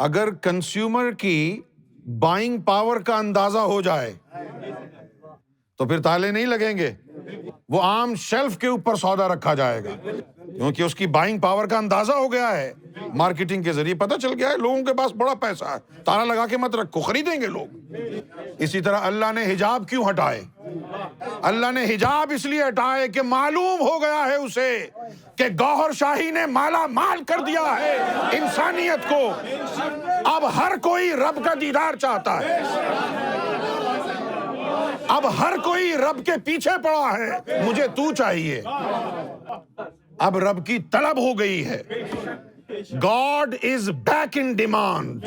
اگر کنزیومر کی buying power کا اندازہ ہو جائے تو پھر تالے نہیں لگیں گے، وہ عام شیلف کے اوپر سودا رکھا جائے گا، کیونکہ اس کی بائنگ پاور کا اندازہ ہو گیا ہے، مارکیٹنگ کے ذریعے پتہ چل گیا ہے لوگوں کے پاس بڑا پیسہ ہے، تالا لگا کے مت رکھو، خریدیں گے لوگ۔ اسی طرح اللہ نے حجاب کیوں ہٹائے؟ اللہ نے حجاب اس لیے ہٹائے کہ معلوم ہو گیا ہے اسے کہ گوہر شاہی نے مالا مال کر دیا ہے انسانیت کو، اب ہر کوئی رب کا دیدار چاہتا ہے، اب ہر کوئی رب کے پیچھے پڑا ہے، مجھے تو چاہیے، اب رب کی طلب ہو گئی ہے۔ God is back in demand۔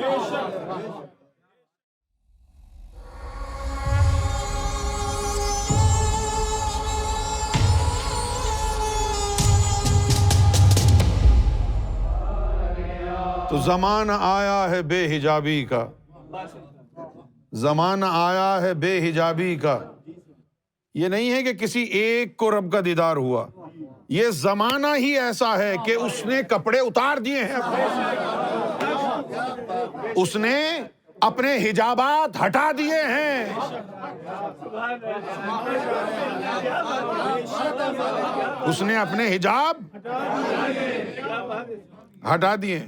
تو زمانہ آیا ہے بے حجابی کا، زمانہ آیا ہے بے حجابی کا۔ یہ نہیں ہے کہ کسی ایک کو رب کا دیدار ہوا، یہ زمانہ ہی ایسا ہے کہ اس نے کپڑے اتار دیے ہیں، اس نے اپنے حجابات ہٹا دیے ہیں، اس نے اپنے حجاب ہٹا دیے۔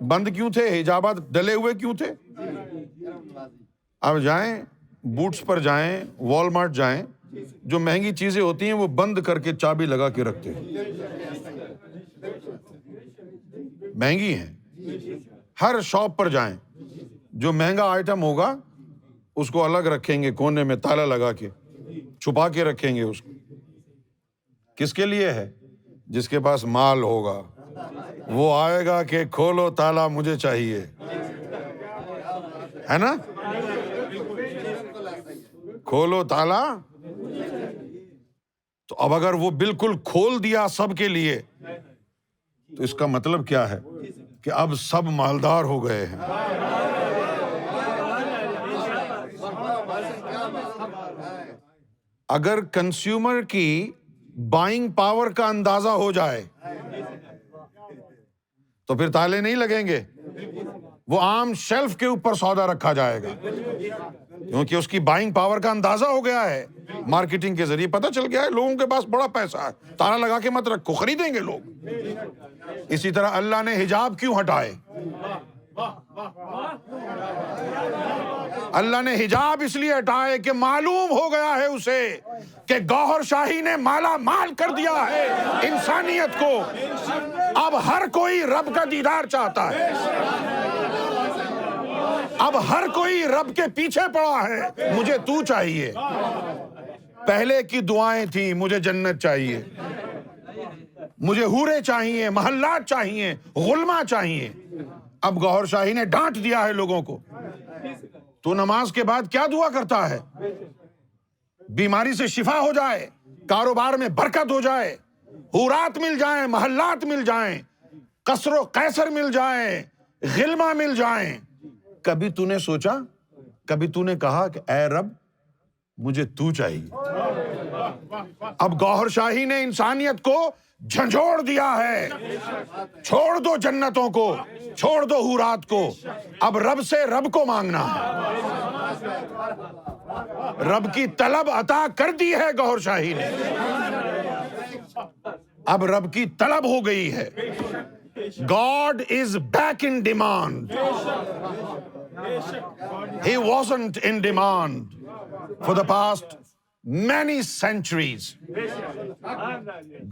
بند کیوں تھے حجابات؟ ڈلے ہوئے کیوں تھے؟ اب جائیں بوٹس پر جائیں، والمارٹ جائیں، جو مہنگی چیزیں ہوتی ہیں وہ بند کر کے چابی لگا کے رکھتے ہیں، مہنگی ہیں۔ ہر شاپ پر جائیں، جو مہنگا آئٹم ہوگا اس کو الگ رکھیں گے، کونے میں تالا لگا کے چھپا کے رکھیں گے اس کو۔ کس کے لیے ہے؟ جس کے پاس مال ہوگا، وہ آئے گا کہ کھولو تالا مجھے چاہیے، ہے نا؟ کھولو تالا۔ تو اب اگر وہ بالکل کھول دیا سب کے لیے تو اس کا مطلب کیا ہے؟ کہ اب سب مالدار ہو گئے ہیں۔ اگر کنزیومر کی بائنگ پاور کا اندازہ ہو جائے تو پھر تالے نہیں لگیں گے، وہ عام شیلف کے اوپر سودا رکھا جائے گا، کیونکہ اس کی بائنگ پاور کا اندازہ ہو گیا ہے، مارکیٹنگ کے ذریعے پتہ چل گیا ہے لوگوں کے پاس بڑا پیسہ ہے، تالا لگا کے مت رکھو، خریدیں گے لوگ۔ اسی طرح اللہ نے حجاب کیوں ہٹائے؟ اللہ نے حجاب اس لیے ہٹائے کہ معلوم ہو گیا ہے اسے کہ گوہر شاہی نے مالا مال کر دیا ہے انسانیت کو، اب ہر کوئی رب کا دیدار چاہتا ہے، اب ہر کوئی رب کے پیچھے پڑا ہے، مجھے تو چاہیے۔ پہلے کی دعائیں تھیں مجھے جنت چاہیے، مجھے حوریں چاہیے، محلات چاہیے، غلما چاہیے۔ اب گوہر شاہی نے ڈانٹ دیا ہے لوگوں کو، تو نماز کے بعد کیا دعا کرتا ہے؟ بیماری سے شفا ہو جائے، کاروبار میں برکت ہو جائے، حورات مل جائیں، محلات مل جائیں، قصر و قیصر مل جائیں، غلما مل جائیں۔ کبھی تو نے سوچا، کبھی تو نے کہا کہ اے رب مجھے تو چاہیے؟ اب گوہر شاہی نے انسانیت کو جھنجھوڑ دیا ہے، چھوڑ دو جنتوں کو، چھوڑ دو حورات کو، اب رب سے رب کو مانگنا ہے۔ رب کی طلب عطا کر دی ہے گوہر شاہی نے، اب رب کی طلب ہو گئی ہے۔ God is back in demand۔ He wasn't in demand for the past many centuries۔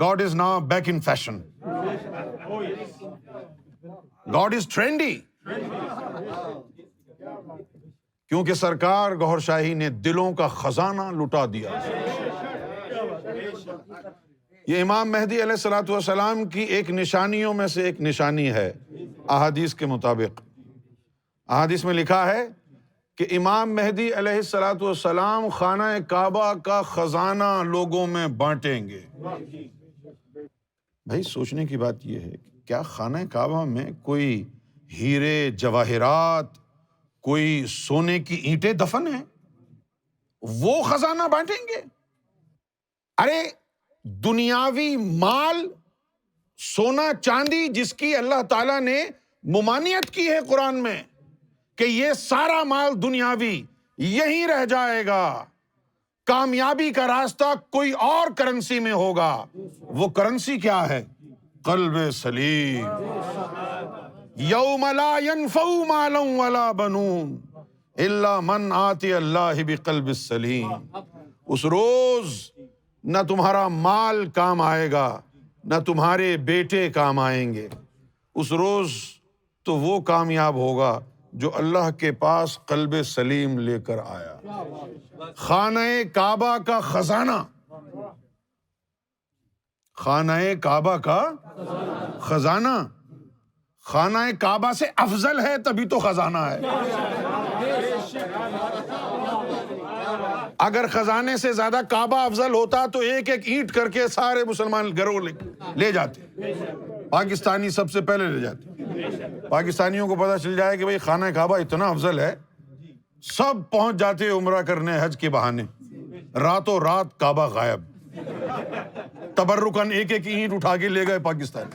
God is now back in fashion۔ God is trendy۔ کیونکہ سرکار گوہر شاہی نے دلوں کا خزانہ لٹا دیا۔ یہ امام مہدی علیہ الصلوۃ والسلام کی ایک نشانیوں میں سے ایک نشانی ہے احادیث کے مطابق۔ احادیث میں لکھا ہے کہ امام مہدی علیہ الصلوۃ والسلام خانہ کعبہ کا خزانہ لوگوں میں بانٹیں گے۔ بھائی سوچنے کی بات یہ ہے کہ کیا خانہ کعبہ میں کوئی ہیرے جواہرات، کوئی سونے کی اینٹیں دفن ہیں؟ وہ خزانہ بانٹیں گے؟ ارے دنیاوی مال، سونا چاندی جس کی اللہ تعالیٰ نے ممانعت کی ہے قرآن میں کہ یہ سارا مال دنیاوی یہیں رہ جائے گا، کامیابی کا راستہ کوئی اور کرنسی میں ہوگا۔ وہ کرنسی کیا ہے؟ قلب سلیم۔ یوم لا ينفع مال ولا بنون الا من آتی اللہ بقلب سلیم۔ اس روز نہ تمہارا مال کام آئے گا، نہ تمہارے بیٹے کام آئیں گے۔ اس روز تو وہ کامیاب ہوگا جو اللہ کے پاس قلب سلیم لے کر آیا۔ خانہ کعبہ کا خزانہ، خانہ کعبہ کا خزانہ، خانہ کعبہ سے افضل ہے تبھی تو خزانہ ہے۔ اگر خزانے سے زیادہ کعبہ افضل ہوتا تو ایک ایک اینٹ کر کے سارے مسلمان گھروں لے جاتے، پاکستانی سب سے پہلے لے جاتے۔ پاکستانیوں کو پتہ چل جائے کہ بھئی خانہ کعبہ اتنا افضل ہے، سب پہنچ جاتے عمرہ کرنے حج کے بہانے، راتوں رات کعبہ غائب، تبرکاً ایک ایک اینٹ اٹھا کے لے گئے پاکستان۔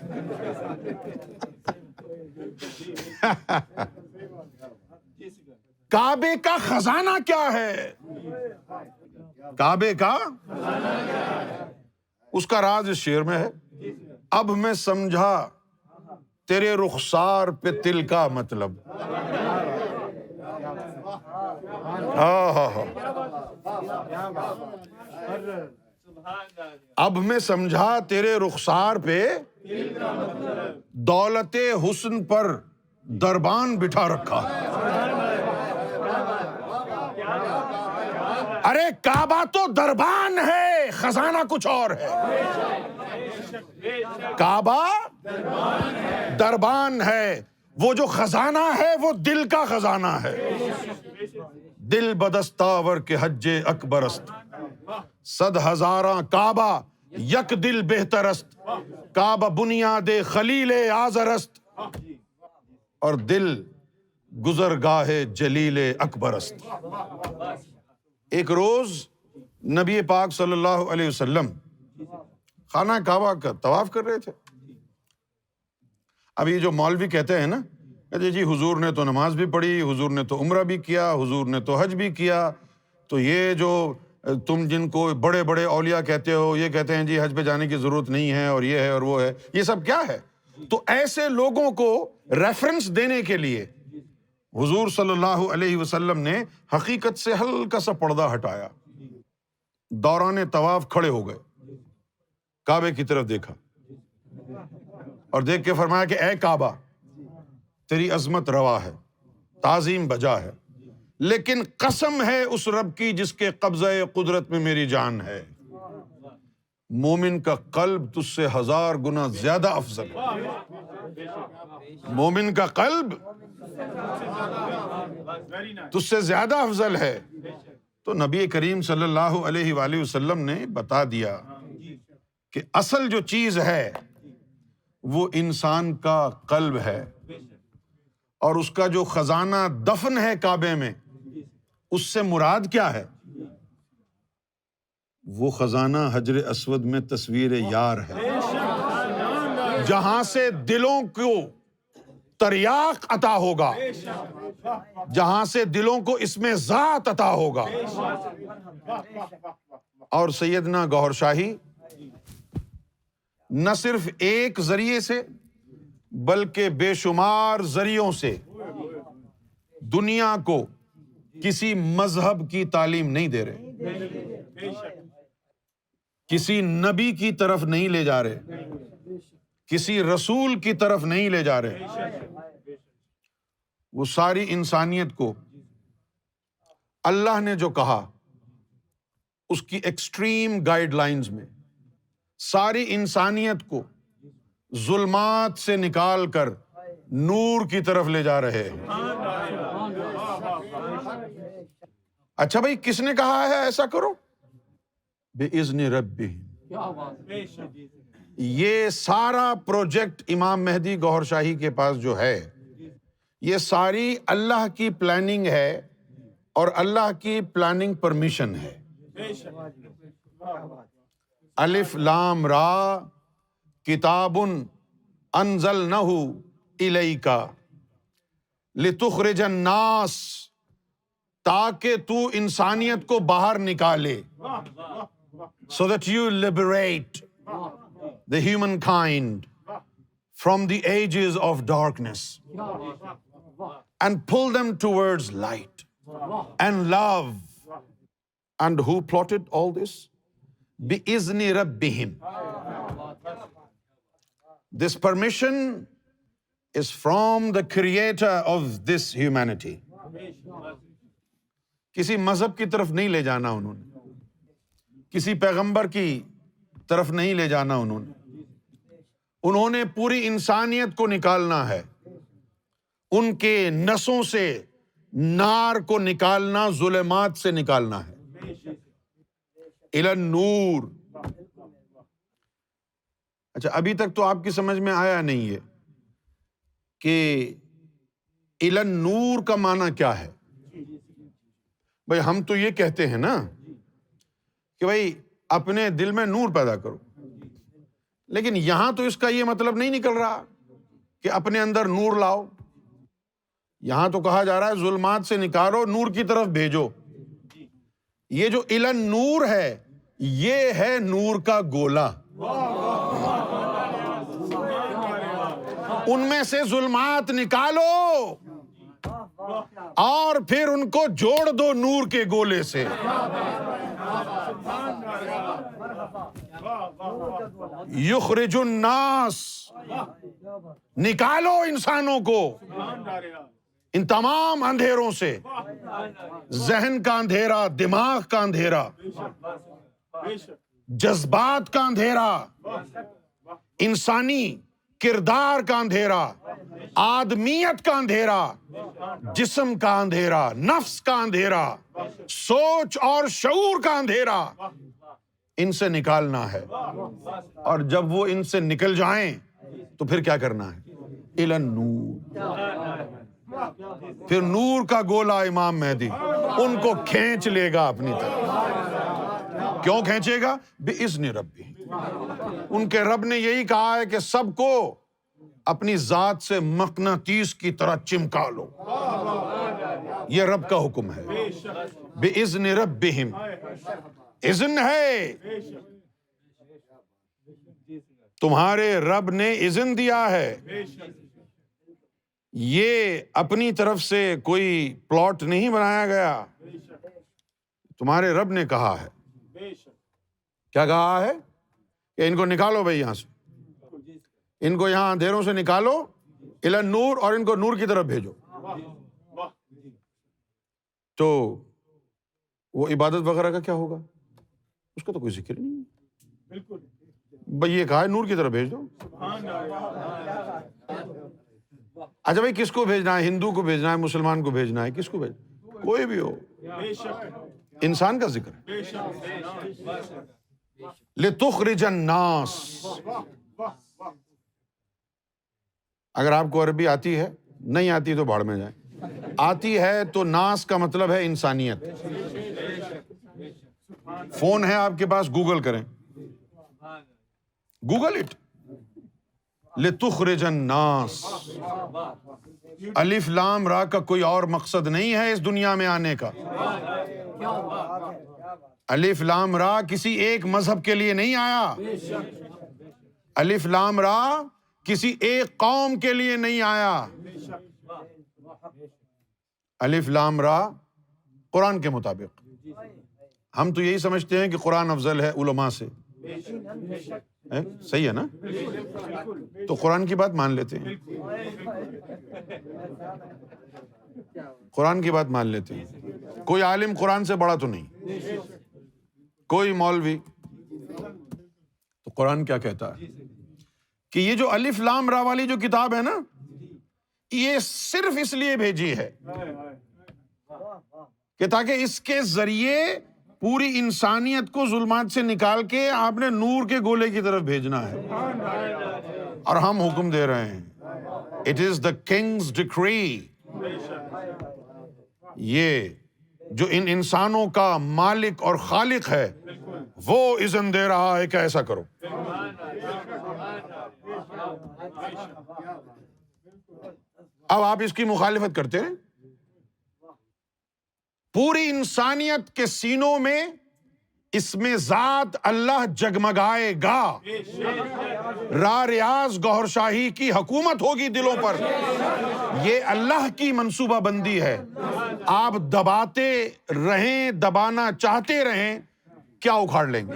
کعبے کا خزانہ کیا ہے؟ کعبے کا اس کا راز اس شعر میں ہے، اب میں سمجھا تیرے رخسار پہ تل کا مطلب۔ اب میں سمجھا تیرے رخسار پہ دولت حسن پر دربان بٹھا رکھا۔ ارے کعبہ تو دربان ہے، خزانہ کچھ اور ہے۔ کعبہ دربان ہے، وہ جو خزانہ ہے وہ دل کا خزانہ ہے۔ دل بدستاور کے حج اکبر است، صد ہزاراں کعبہ یک دل بہتر است۔ کعبہ بنیاد خلیل آزر است، اور دل گزرگاہ جلیل اکبر است۔ ایک روز نبی پاک صلی اللہ علیہ وسلم خانہ کعبہ کا طواف کر رہے تھے۔ اب یہ جو مولوی کہتے ہیں نا کہ جی حضور نے تو نماز بھی پڑھی، حضور نے تو عمرہ بھی کیا، حضور نے تو حج بھی کیا، تو یہ جو تم جن کو بڑے بڑے اولیاء کہتے ہو یہ کہتے ہیں جی حج پہ جانے کی ضرورت نہیں ہے اور یہ ہے اور وہ ہے، یہ سب کیا ہے؟ تو ایسے لوگوں کو ریفرنس دینے کے لیے حضور صلی اللہ علیہ وسلم نے حقیقت سے ہلکا سا پردہ ہٹایا، دوران طواف کھڑے ہو گئے، کعبے کی طرف دیکھا اور دیکھ کے فرمایا کہ اے کعبہ تیری عظمت روا ہے، تعظیم بجا ہے، لیکن قسم ہے اس رب کی جس کے قبضہ قدرت میں میری جان ہے، مومن کا قلب تجھ سے 1000 گنا زیادہ افضل ہے۔ مومن کا قلب تجھ سے زیادہ افضل ہے۔ تو نبی کریم صلی اللہ علیہ وآلہ وسلم نے بتا دیا کہ اصل جو چیز ہے وہ انسان کا قلب ہے، اور اس کا جو خزانہ دفن ہے کعبے میں، اس سے مراد کیا ہے؟ وہ خزانہ حجر اسود میں تصویر یار ہے، جہاں سے دلوں کو تریاق عطا ہوگا، جہاں سے دلوں کو اس میں ذات عطا ہوگا۔ اور سیدنا گوہر شاہی نہ صرف ایک ذریعے سے بلکہ بے شمار ذریعوں سے دنیا کو کسی مذہب کی تعلیم نہیں دے رہے، کسی نبی کی طرف نہیں لے جا رہے، کسی رسول کی طرف نہیں لے جا رہے۔ وہ ساری انسانیت کو اللہ نے جو کہا اس کی ایکسٹریم گائیڈ لائنز میں ساری انسانیت کو ظلمات سے نکال کر نور کی طرف لے جا رہے ہیں۔ اچھا بھائی کس نے کہا ہے ایسا کرو؟ بِإِذْنِ رَبِّهِمْ۔ یہ سارا پروجیکٹ امام مہدی گوہر شاہی کے پاس جو ہے، یہ ساری اللہ کی پلاننگ ہے اور اللہ کی پلاننگ پرمیشن ہے۔ الف لام را کتاب انزلنہ الیک لتخرج الناس، تاکہ تو انسانیت کو باہر نکالے. So that you liberate the humankind from the ages of darkness and pull them towards light and love. And who plotted all this? بِإِذْنِ رَبِّهِمْ. This permission is from the creator of this humanity. کسی مذہب کی طرف نہیں لے جانا انہوں نے، کسی پیغمبر کی طرف نہیں لے جانا انہوں نے پوری انسانیت کو نکالنا ہے، ان کے نسوں سے نار کو نکالنا، ظلمات سے نکالنا ہے. الی النور. اچھا، ابھی تک تو آپ کی سمجھ میں آیا نہیں ہے کہ الی النور کا معنی کیا ہے. بھائی ہم تو یہ کہتے ہیں نا کہ بھائی اپنے دل میں نور پیدا کرو، لیکن یہاں تو اس کا یہ مطلب نہیں نکل رہا کہ اپنے اندر نور لاؤ. یہاں تو کہا جا رہا ہے ظلمات سے نکالو، نور کی طرف بھیجو. یہ جو الی النور ہے یہ ہے نور کا گولا. ان میں سے ظلمات نکالو اور پھر ان کو جوڑ دو نور کے گولے سے. یخرج الناس، نکالو انسانوں کو ان تمام اندھیروں سے، ذہن کا اندھیرا، دماغ کا اندھیرا، جذبات کا اندھیرا، انسانی کردار کا اندھیرا، آدمیت کا اندھیرا، جسم کا اندھیرا، نفس کا اندھیرا، سوچ اور شعور کا اندھیرا، ان سے نکالنا ہے. اور جب وہ ان سے نکل جائیں تو پھر کیا کرنا ہے؟ الی النور. پھر نور کا گولا امام مہدی ان کو کھینچ لے گا اپنی طرف. کیوں کھینچے گا؟ بِإِذْنِ رَبِّهِ. ان کے رب نے یہی کہا ہے کہ سب کو اپنی ذات سے مقناطیس کی طرح چمکا لو. یہ رب کا حکم ہے. بِإِذْنِ رَبِّهِمْ. اذن ہے، تمہارے رب نے اذن دیا ہے. یہ اپنی طرف سے کوئی پلاٹ نہیں بنایا گیا، تمہارے رب نے کہا ہے. کیا کہا ہے؟ کہ ان کو نکالو بھائی یہاں سے، ان کو یہاں اندھیروں سے نکالو الی النور، اور ان کو نور کی طرف بھیجو. تو وہ عبادت وغیرہ کا کیا ہوگا؟ اس کا تو کوئی ذکر نہیں ہے. بھائی یہ کہا ہے نور کی طرف بھیج دو. اچھا بھائی کس کو بھیجنا ہے؟ ہندو کو بھیجنا ہے، مسلمان کو بھیجنا ہے، کس کو بھیجنا؟ کوئی بھی ہو، انسان کا ذکر ہے. لِتُخْرِجَ النَّاسَ. اگر آپ کو عربی آتی ہے، نہیں آتی تو بھاڑ میں جائیں. آتی ہے تو ناس کا مطلب ہے انسانیت. فون ہے آپ کے پاس، گوگل کریں، گوگل اٹ. لِتُخْرِجَ النَّاسَ. الف لام را کا کوئی اور مقصد نہیں ہے اس دنیا میں آنے کا. الف لام را کسی ایک مذہب کے لیے نہیں آیا. الف لام را کسی ایک قوم کے لیے نہیں آیا. الف لام را قرآن کے مطابق. ہم تو یہی سمجھتے ہیں کہ قرآن افضل ہے علماء سے. صحیح ہے نا؟ تو قرآن کی بات مان لیتے ہیں، قرآن کی بات مان لیتے ہیں. کوئی عالم قرآن سے بڑا تو نہیں، کوئی مولوی. تو قرآن کیا کہتا ہے کہ یہ جو الف لام را والی جو کتاب ہے نا، یہ صرف اس لیے بھیجی ہے کہ تاکہ اس کے ذریعے پوری انسانیت کو ظلمات سے نکال کے آپ نے نور کے گولے کی طرف بھیجنا ہے. اور ہم حکم دے رہے ہیں، اٹ از دا کنگز ڈکری. یہ جو ان انسانوں کا مالک اور خالق ہے وہ اذن دے رہا ہے کہ ایسا کرو. اب آپ اس کی مخالفت کرتے ہیں. پوری انسانیت کے سینوں میں اس میں ذات اللہ جگمگائے گا. را ریاض گوہر شاہی کی حکومت ہوگی دلوں پر. یہ اللہ کی منصوبہ بندی ہے. آپ دباتے رہیں، دبانا چاہتے رہیں، کیا اکھاڑ لیں گے؟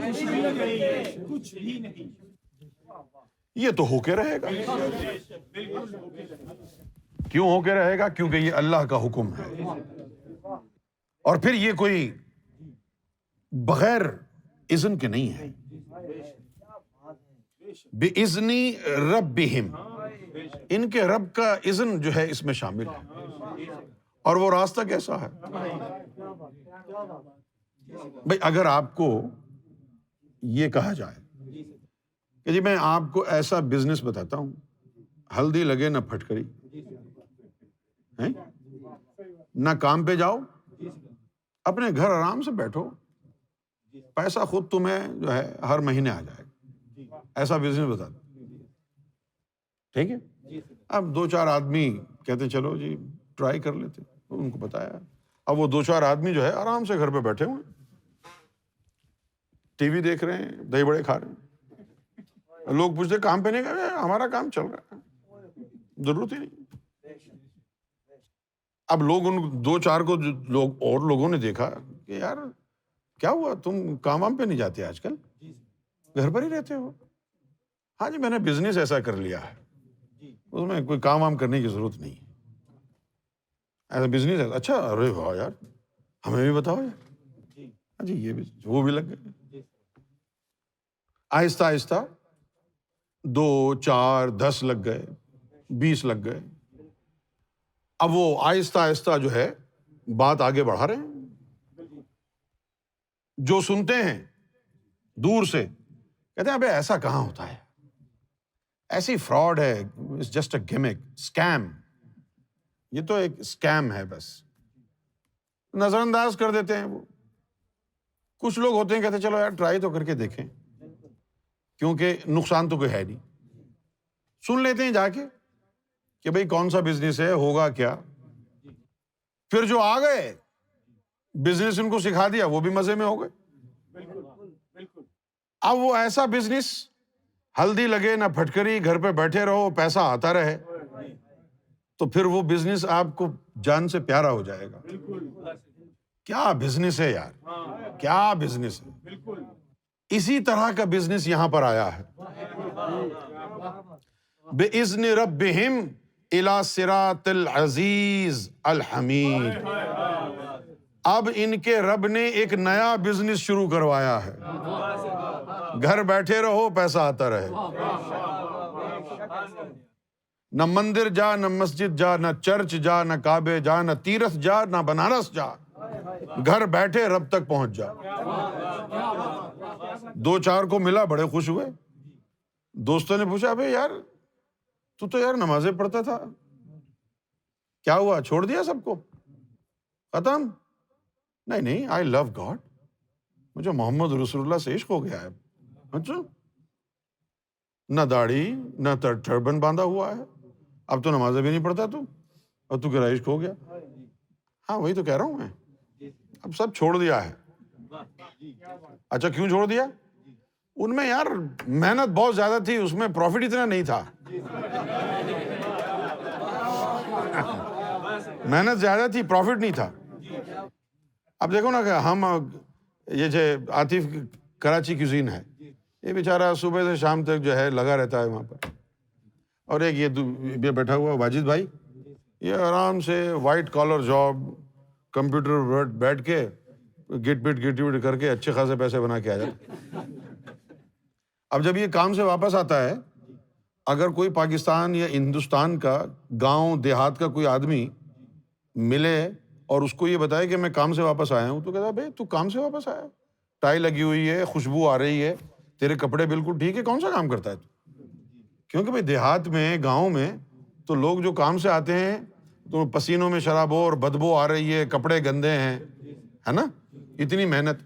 یہ تو ہو کے رہے گا. کیوں ہو کے رہے گا؟ کیونکہ یہ اللہ کا حکم ہے. اور پھر یہ کوئی بغیر اذن کے نہیں ہے. بِإِذْنِ رَبِّهِمْ، ان کے رب کا اذن جو ہے اس میں شامل ہے. اور وہ راستہ کیسا ہے؟ بھئی اگر آپ کو یہ کہا جائے کہ جی میں آپ کو ایسا بزنس بتاتا ہوں، ہلدی لگے نہ پھٹکری، نہ کام پہ جاؤ، اپنے گھر آرام سے بیٹھو، پیسہ خود تمہیں جو ہے ہر مہینے آ جائے گا، ایسا بزنس بتا دو، ٹھیک ہے؟ اب دو چار آدمی کہتے چلو جی ٹرائی کر لیتے، ان کو بتایا. اب وہ دو چار آدمی جو ہے آرام سے گھر پہ بیٹھے ہوئے، ٹی وی دیکھ رہے ہیں، دہی بڑے کھا رہے ہیں. لوگ پوچھتے کام پہ نہیں گئے؟ ہمارا کام چل رہا ہے، ضرورت ہی نہیں. اب لوگ ان دو چار کو اور لوگوں نے دیکھا کہ یار کیا ہوا، تم کام وام پہ نہیں جاتے آج کل، گھر پر ہی رہتے ہو. ہاں جی میں نے بزنس ایسا کر لیا ہے، اس میں کوئی کام وام کرنے کی ضرورت نہیں ہے. ایسا بزنس ہے. اچھا، ارے واہ یار، ہمیں بھی بتاؤ یار. ہاں جی یہ بھی، وہ بھی لگ گئے. آہستہ آہستہ 2 4 10 لگ گئے، 20 لگ گئے. اب وہ آہستہ آہستہ جو ہے بات آگے بڑھا رہے ہیں. جو سنتے ہیں دور سے کہتے ہیں ابے ایسا کہاں ہوتا ہے، ایسی فراڈ ہے، اٹس جسٹ اے گیمک، اسکیم، یہ تو ایک اسکیم ہے، بس نظر انداز کر دیتے ہیں. وہ کچھ لوگ ہوتے ہیں کہتے ہیں چلو یار ٹرائی تو کر کے دیکھیں، کیونکہ نقصان تو کوئی ہے نہیں. سن لیتے ہیں جا کے کہ بھئی کون سا بزنس ہے، ہوگا کیا. پھر جو آ گئے بزنس ان کو سکھا دیا، وہ بھی مزے میں ہو گئے. اب وہ ایسا بزنس، ہلدی لگے نہ پھٹکری، گھر پہ بیٹھے رہو، پیسہ آتا رہے، تو پھر وہ بزنس آپ کو جان سے پیارا ہو جائے گا. کیا بزنس ہے یار، کیا بزنس ہے. اسی طرح کا بزنس یہاں پر آیا ہے. بِإِذْنِ رَبِّهِمْ إِلَىٰ صِرَاطِ الْعَزِيزِ الْحَمِيدِ. اب ان کے رب نے ایک نیا بزنس شروع کروایا ہے. گھر بیٹھے رہو، پیسہ آتا رہے. نہ مندر جا، نہ مسجد جا، نہ چرچ جا، نہ کعبے جا، نہ تیرتھ جا، نہ بنارس جا، گھر بیٹھے رب تک پہنچ جا. دو چار کو ملا، بڑے خوش ہوئے. دوستوں نے پوچھا بھائی یار تو یار نمازیں پڑھتا تھا، کیا ہوا، چھوڑ دیا سب کو، ختم؟ نہیں، آئی لو گاڈ، مجھے محمد رسول اللہ سے عشق ہو گیا ہے. اچھا، نہ داڑھی نہ ٹربن باندھا ہوا ہے، اب تو نمازیں بھی نہیں پڑھتا تو، اور تو کہہ رہا عشق ہو گیا. ہاں وہی تو کہہ رہا ہوں میں، اب سب چھوڑ دیا ہے. اچھا کیوں چھوڑ دیا؟ ان میں یار محنت بہت زیادہ تھی، اس میں پروفٹ اتنا نہیں تھا. محنت زیادہ تھی، پروفٹ نہیں تھا. اب دیکھو نا کہ ہم یہ جو عاطف کراچی کیوزین ہے، یہ بیچارہ صبح سے شام تک جو ہے لگا رہتا ہے وہاں پر. اور ایک یہ بیٹھا ہوا واجد بھائی، یہ آرام سے وائٹ کالر جاب، کمپیوٹر پر بیٹھ کے گٹ پٹ کر کے اچھے خاصے پیسے بنا کے آ جاتے. اب جب یہ کام سے واپس آتا ہے، اگر کوئی پاکستان یا ہندوستان کا گاؤں دیہات کا کوئی آدمی ملے اور اس کو یہ بتائے کہ میں کام سے واپس آیا ہوں، تو کہتا ہے بھائی تو کام سے واپس آیا، ٹائی لگی ہوئی ہے، خوشبو آ رہی ہے، تیرے کپڑے بالکل ٹھیک ہے، کون سا کام کرتا ہے تو؟ کیونکہ بھائی دیہات میں، گاؤں میں تو لوگ جو کام سے آتے ہیں تو پسینوں میں شرابو اور بدبو آ رہی ہے، کپڑے گندے ہیں، ہے نا، اتنی محنت.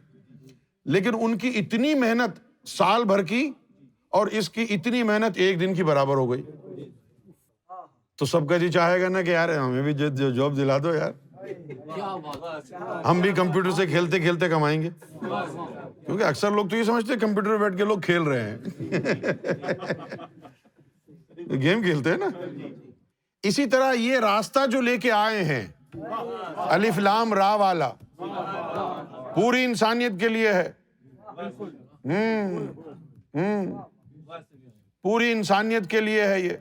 لیکن ان کی اتنی محنت سال بھر کی اور اس کی اتنی محنت ایک دن کی برابر ہو گئی. تو سب کا جی چاہے گا نا کہ یار ہمیں بھی جاب دلا دو یار، ہم بھی کمپیوٹر سے کھیلتے کھیلتے کمائیں گے. کیونکہ اکثر لوگ تو یہ سمجھتے ہیں کمپیوٹر پہ بیٹھ کے لوگ کھیل رہے ہیں. گیم کھیلتے ہیں نا. اسی طرح یہ راستہ جو لے کے آئے ہیں الف لام را والا، پوری انسانیت کے لیے ہے. پوری انسانیت کے لیے ہے یہ.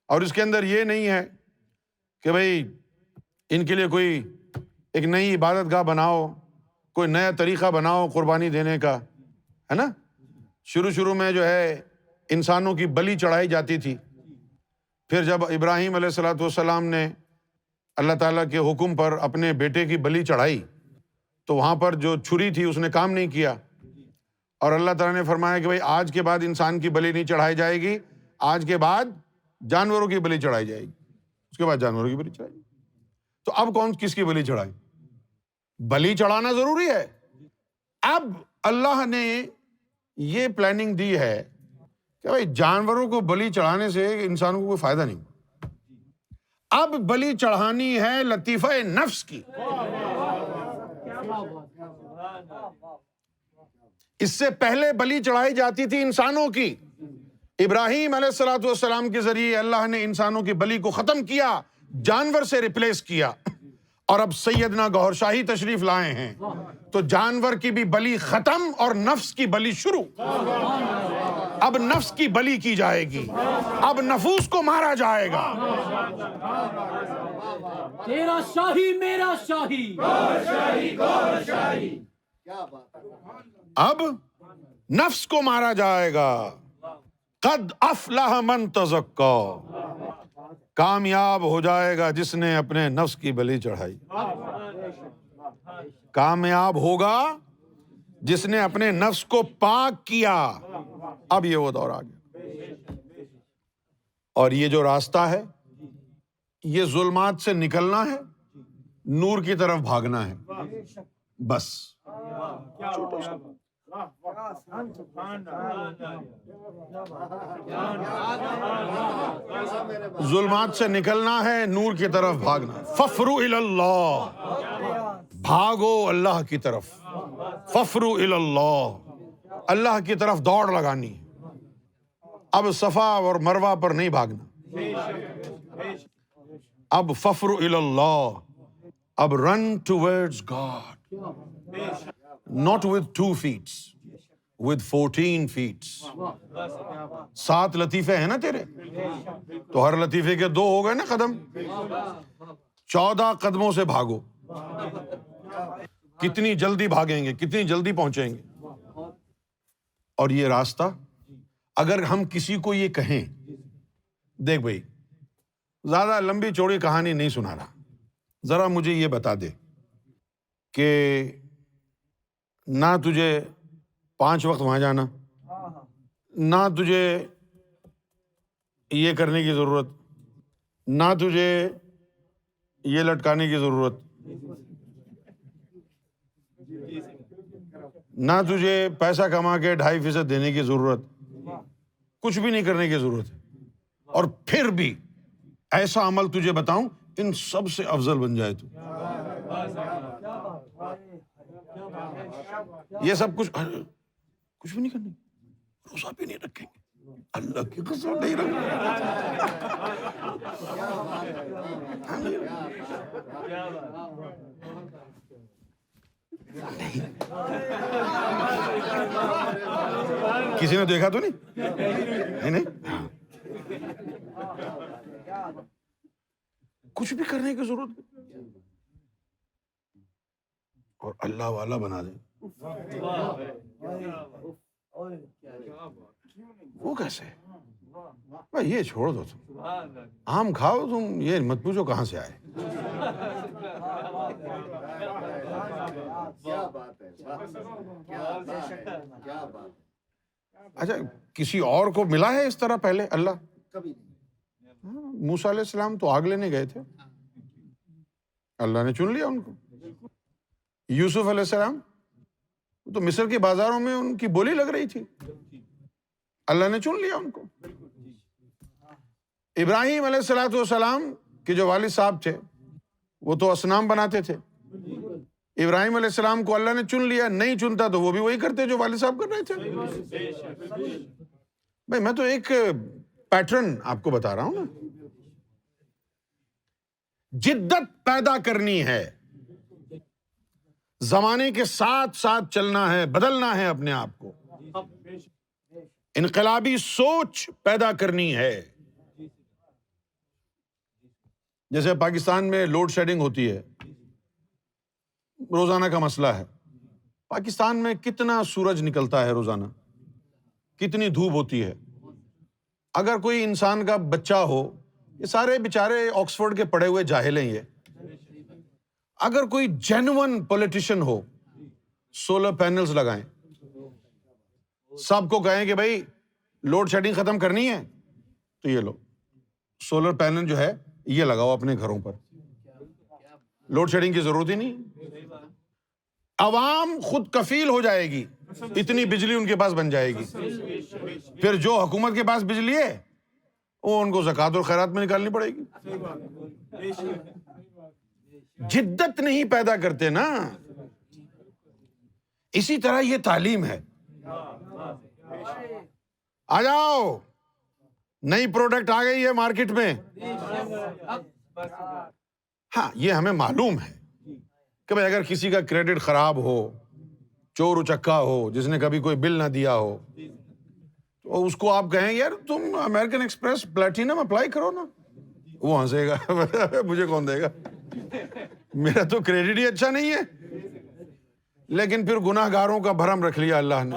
اور اس کے اندر یہ نہیں ہے کہ بھئی ان کے لیے کوئی ایک نئی عبادت گاہ بناؤ، کوئی نیا طریقہ بناؤ قربانی دینے کا، ہے نا. شروع میں جو ہے انسانوں کی بلی چڑھائی جاتی تھی. پھر جب ابراہیم علیہ الصلوۃ والسلام نے اللہ تعالیٰ کے حکم پر اپنے بیٹے کی بلی چڑھائی تو وہاں پر جو چھری تھی اس نے کام نہیں کیا، اور اللہ تعالیٰ نے فرمایا کہ بھئی آج کے بعد انسان کی بلی نہیں چڑھائی جائے گی، آج کے بعد جانوروں کی بلی چڑھائی جائے گی. اس کے بعد جانوروں کی بلی چڑھائی. تو اب کون کس کی بلی چڑھائے؟ بلی چڑھانا ضروری ہے. اب اللہ نے یہ پلاننگ دی ہے کہ بھئی جانوروں کو بلی چڑھانے سے انسانوں کو کوئی فائدہ نہیں. اب بلی چڑھانی ہے لطیفہ نفس کی. اس سے پہلے بلی چڑھائی جاتی تھی انسانوں کی. ابراہیم علیہ الصلوۃ والسلام کے ذریعے اللہ نے انسانوں کی بلی کو ختم کیا، جانور سے ریپلیس کیا. اور اب سیدنا گوہر شاہی تشریف لائے ہیں تو جانور کی بھی بلی ختم اور نفس کی بلی شروع. اب نفس کی بلی کی جائے گی، اب نفوس کو مارا جائے گا. تیرا شاہی میرا شاہی، گوہر شاہی. اب نفس کو مارا جائے گا. قد افلح من تزکا، کامیاب ہو جائے گا جس نے اپنے نفس کی بلی چڑھائی. کامیاب ہوگا جس نے اپنے نفس کو پاک کیا. اب یہ وہ دور آ گیا. اور یہ جو راستہ ہے یہ ظلمات سے نکلنا ہے، نور کی طرف بھاگنا ہے. بس ظلمات سے نکلنا ہے، نور کی طرف بھاگنا. ففروا الی اللہ، بھاگو اللہ کی طرف. ففروا الی اللہ، اللہ کی طرف دوڑ لگانی. اب صفا اور مروہ پر نہیں بھاگنا. اب ففروا الی اللہ، اب رن towards God. Not with 2 feet, with 14 feet. 7 لطیفے ہیں نا تیرے، تو ہر لطیفے کے 2 ہو گئے نا قدم. 14 قدموں سے بھاگو. کتنی جلدی بھاگیں گے، کتنی جلدی پہنچیں گے. اور یہ راستہ اگر ہم کسی کو یہ کہیں، دیکھ بھائی زیادہ لمبی چوڑی کہانی نہیں سنا رہا، ذرا مجھے یہ بتا دے کہ نہ تجھے 5 وقت وہاں جانا، نہ تجھے یہ کرنے کی ضرورت، نہ تجھے یہ لٹکانے کی ضرورت، نہ تجھے پیسہ کما کے 2.5% دینے کی ضرورت، کچھ بھی نہیں کرنے کی ضرورت ہے. اور پھر بھی ایسا عمل تجھے بتاؤں ان سب سے افضل بن جائے تو یہ سب کچھ بھی نہیں کرنا، روزہ بھی نہیں رکھیں گے، اللہ کی قسم نہیں رکھیں کسی نے دیکھا تو نہیں. کچھ بھی کرنے کی ضرورت نہیں اور اللہ والا بنا دے. وہ کیسے؟ بھائی یہ چھوڑ دو، تم آم کھاؤ، تم یہ مت پوچھو کہاں سے آئے. اچھا کسی اور کو ملا ہے اس طرح پہلے اللہ؟ موسیٰ علیہ السلام تو آگ لینے گئے تھے، اللہ نے چن لیا ان کو. یوسف علیہ السلام تو مصر کے بازاروں میں ان کی بولی لگ رہی تھی، اللہ نے چن لیا ان کو. ابراہیم علیہ الصلوۃ والسلام کے جو والد صاحب تھے وہ تو اصنام بناتے تھے. ابراہیم علیہ السلام کو اللہ نے چن لیا, نہیں چنتا تو وہ بھی وہی کرتے جو والد صاحب کر رہے تھے. بھائی میں تو ایک پیٹرن آپ کو بتا رہا ہوں نا. جدت پیدا کرنی ہے, زمانے کے ساتھ ساتھ چلنا ہے, بدلنا ہے اپنے آپ کو, انقلابی سوچ پیدا کرنی ہے. جیسے پاکستان میں لوڈ شیڈنگ ہوتی ہے, روزانہ کا مسئلہ ہے. پاکستان میں کتنا سورج نکلتا ہے روزانہ, کتنی دھوپ ہوتی ہے. اگر کوئی انسان کا بچہ ہو, یہ سارے بیچارے آکسفورڈ کے پڑھے ہوئے جاہل ہیں یہ, اگر کوئی جینون پولیٹیشین ہو, سولر پینلز لگائیں, سب کو کہیں کہ بھائی لوڈ شیڈنگ ختم کرنی ہے تو یہ لو سولر پینل جو ہے یہ لگاؤ اپنے گھروں پر, لوڈ شیڈنگ کی ضرورت ہی نہیں. عوام خود کفیل ہو جائے گی, اتنی بجلی ان کے پاس بن جائے گی. پھر جو حکومت کے پاس بجلی ہے وہ ان کو زکوٰۃ اور خیرات میں نکالنی پڑے گی. جدت نہیں پیدا کرتے نا. اسی طرح یہ تعلیم ہے. آ جاؤ, نئی پروڈکٹ آ گئی ہے مارکیٹ میں. ہاں یہ ہمیں معلوم ہے کہ بھائی اگر کسی کا کریڈٹ خراب ہو, چور اچکا ہو, جس نے کبھی کوئی بل نہ دیا ہو, تو اس کو آپ کہیں یار تم امریکن ایکسپریس پلیٹینم اپلائی کرو نا, وہ ہنسے گا, مجھے کون دے گا, میرا تو کریڈٹ ہی اچھا نہیں ہے. لیکن پھر گناہ گاروں کا بھرم رکھ لیا اللہ نے,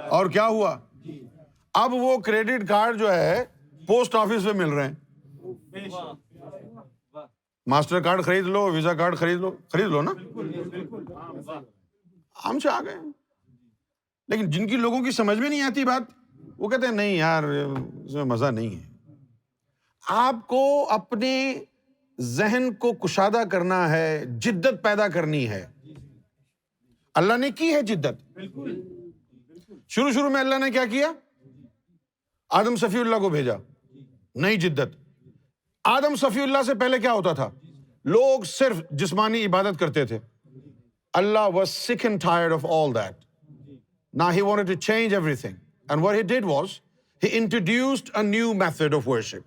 اور کیا ہوا, اب وہ کریڈٹ کارڈ جو ہے پوسٹ آفس میں مل رہے ہیں. ماسٹر کارڈ خرید لو, ویزا کارڈ خرید لو نا, ہم سے آ گئے. لیکن جن کی لوگوں کی سمجھ میں نہیں آتی بات, وہ کہتے ہیں نہیں یار اس میں مزہ نہیں ہے. آپ کو اپنے ذہن کو کشادہ کرنا ہے, جدت پیدا کرنی ہے. اللہ نے کی ہے جدت. شروع میں اللہ نے کیا کیا, آدم صفی اللہ کو بھیجا, نئی جدت. آدم صفی اللہ سے پہلے کیا ہوتا تھا, لوگ صرف جسمانی عبادت کرتے تھے. اللہ was sick and tired of all that. Now he wanted to change everything. And what he did was, he introduced a new method of worship.